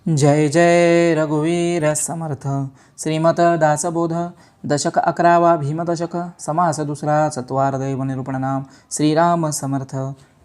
जय जय रघुवीर समर्थ. श्रीमत दासबोध. दशक 11वा भीमदशक. समास दुसरा. चत्वारदैव निरूपण नाम. श्रीराम समर्थ.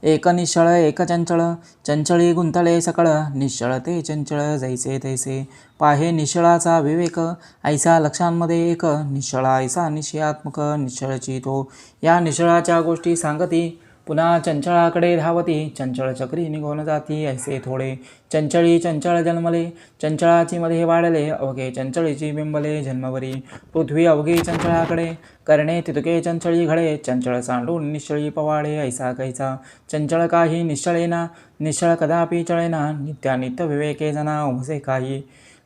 एक निश्चळ एक चंचळ, चंचळी गुंतळे सकळ. निश्चळ ते चंचळ जैसे तैसे, पाहे निश्चळाचा विवेक. ऐसा लक्षांमध्ये एक, निश्चळा ऐसा निश्चयात्मक. निश्चळची तो या निश्चळाच्या गोष्टी सांगती, पुन्हा चंचळाकडे धावती. चंचळ चक्री निघून जाती ऐसे थोडे. चंचळी चंचळ जन्मले, चंचळाची मध्ये वाढले. अवघे चंचळीची बिंबले जन्मवरी. पृथ्वी अवघी चंचळाकडे, करणे तितके चंचळी घडे. चंचळ सांडून निश्चळी पवाडे ऐसा कैसा. चंचळ काही निश्चळेना, निश्चळ कदापि चळेना. नित्यानित्य विवेके जना उमजे काही.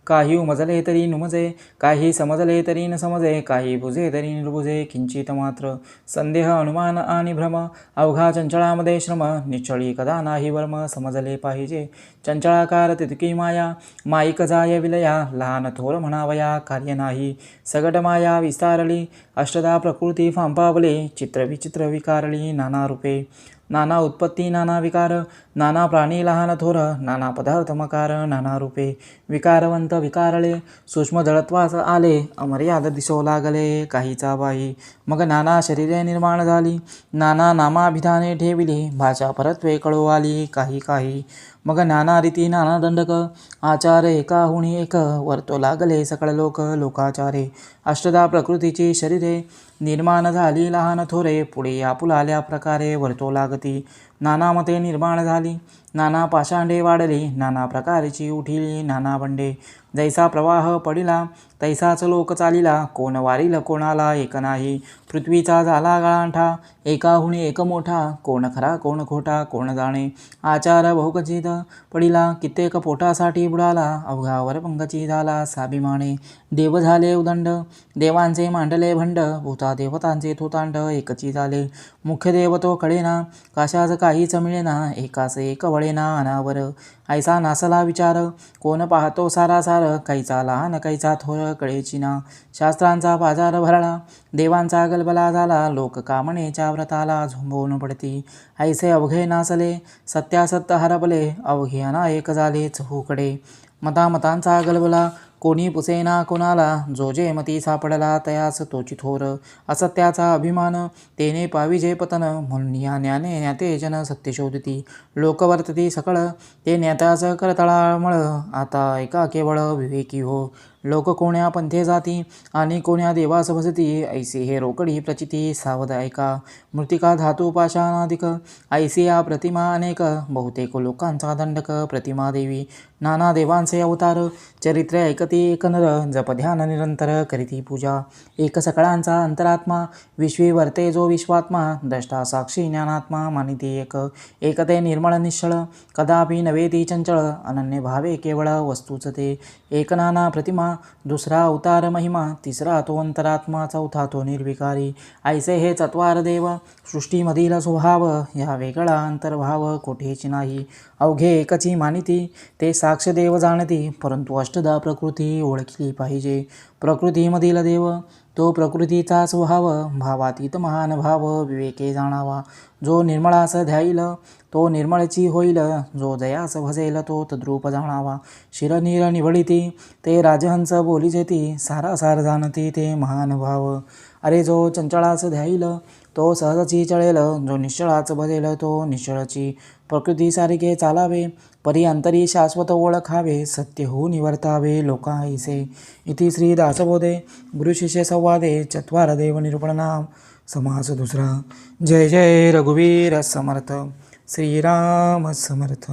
काही उमजले तरी नुमजे, काही समजले तरी न समजे. काही बुजे तरी निर्बुजे किंचित मात्र. संदेह अनुमान आणि भ्रम, अवघा चंचळामध्ये श्रम. निश्चळी कदा नाही वर्म, समजले पाहिजे. चंचळाकार तितकी माया, माईक जाय विलया. लहान थोर म्हणावया कार्य नाही, सगट माया विस्तारली. अष्टदा प्रकृती फांपावली, चित्रविचित्र विकारली. नाना रूपे, नाना उत्पत्ती, नाना विकार. नाना प्राणी लहान थोर, नाना पदार्थ मकार. नाना रूपे विकारवंत विकारले, सूक्ष्म जडत्वास आले. अमर्याद दिसो लागले काहीचा बाई. मग नाना शरीरे निर्माण झाली, नाना नामाभिधाने ठेविली. भाषा परत्वे कळू आली काही काही. मग नाना रीती नाना दंडक, आचार एकाहुनी एक. वर्तो लागले सकळ लोक लोकाचारे. अष्टदा प्रकृतीची शरीरे निर्माण झाली लहान थोरे. पुढे आपुलाल्या प्रकारे वर्तो लागती. नाना मते निर्माण झाली, नाना पाषांडे वाढली. नाना प्रकारची उठिली नाना बंडे. जैसा प्रवाह पडिला तैसाच लोक चालिला. कोण वारील कोणाला एक नाही, पृथ्वीचा झाला गाळांठा. एकाहुनी एक मोठा, कोण खरा कोण खोटा कोण जाणे. आचार बहुकचित पडिला, कित्येक पोटासाठी बुडाला. अवघावर पंकची झाला स्वाभिमाने. देव झाले उदंड, देवांचे मांडले भंड. भूता देवतांचे थोतांड एकची झाले. मुख्य देव तो कळेना, काशाच काहीच मिळेना. एकास एक वळेना अनावर, ऐसा नासला विचार. कोण पाहतो सारासार, कैचा लहान कैचा थोर कळेची ना. शास्त्रांचा बाजार भरला, देवांचा गलबला झाला. लोक कामनेच्या व्रताला झोंबवून पडती. ऐसे अवघे नासले, सत्यासत्य हरपले. अवघे अनायक झाले चहूकडे. मतामतांचा गलबला, कोणी पुसेना कोणाला. जो जे मती सापडला तयास तोची थोर. असत्याचा अभिमान, तेने पाविजे पतन. म्हणून या ज्ञाने ज्ञाते जन सत्य शोधती. लोक वर्तती सकळ, ते ज्ञात्याच करतळामळ. आता ऐका केवळ विवेकी हो, लोक कोण्या पंथे जाती आणि कोण्या देवास भजती. ऐसी हे रोकडी प्रचिती सावध ऐका. मृतिका धातू पाषाणाधिक, ऐसी या प्रतिमा अनेक. बहुतेक लोकांचा दंडक प्रतिमा देवी. नाना देवांचे अवतार, चरित्रे ऐकती एक नर. जप ध्यान निरंतर करीती पूजा. एक सकळांचा अंतरात्मा, विश्वी वर्ते जो विश्वात्मा. द्रष्टा साक्षी ज्ञानात्मा मानिती एक. एकते निर्मळ निश्चळ, कदापि नव्हे ती चंचळ. अनन्य भावे केवळ वस्तूच ते. एक नाना प्रतिमा, दुसरा अवतार महिमा. तिसरा तो अंतरात्मा, चौथा तो निर्विकारी. ऐसे हे चत्वार देव, सृष्टीमधील स्वभाव. या वेगळा अंतर्भाव कोठेच नाही. अवघे एकची मानिती, ते साक्ष देव जाणती. परंतु अष्टदा प्रकृती ओळखली पाहिजे. प्रकृतीमधील देव तो प्रकृतीचा स्वभाव. भावातीत महान भाव विवेके जाणावा. जो निर्मळास ध्याईल तो निर्मळची होईल. जो जयास भजेल तो तद्रूप जाणावा. शिरनीर निवडिती, ते राजहंस बोली जेती. सारासार जाणती ते महान भाव. अरे जो चंचळास ध्याईल तो सहजची चळेल. जो निश्चळाच भजेल तो निश्चळची. प्रकृतीसारखे चालावे, परी अंतरी शाश्वत ओळखावे. सत्य होऊन वर्तावे लोका ऐसे. इति श्री दासबोधे गुरुशिष्य संवादे चत्वार देव निरूपण नाम. समास दुसरा. जय जय रघुवीर समर्थ. श्रीराम समर्थ.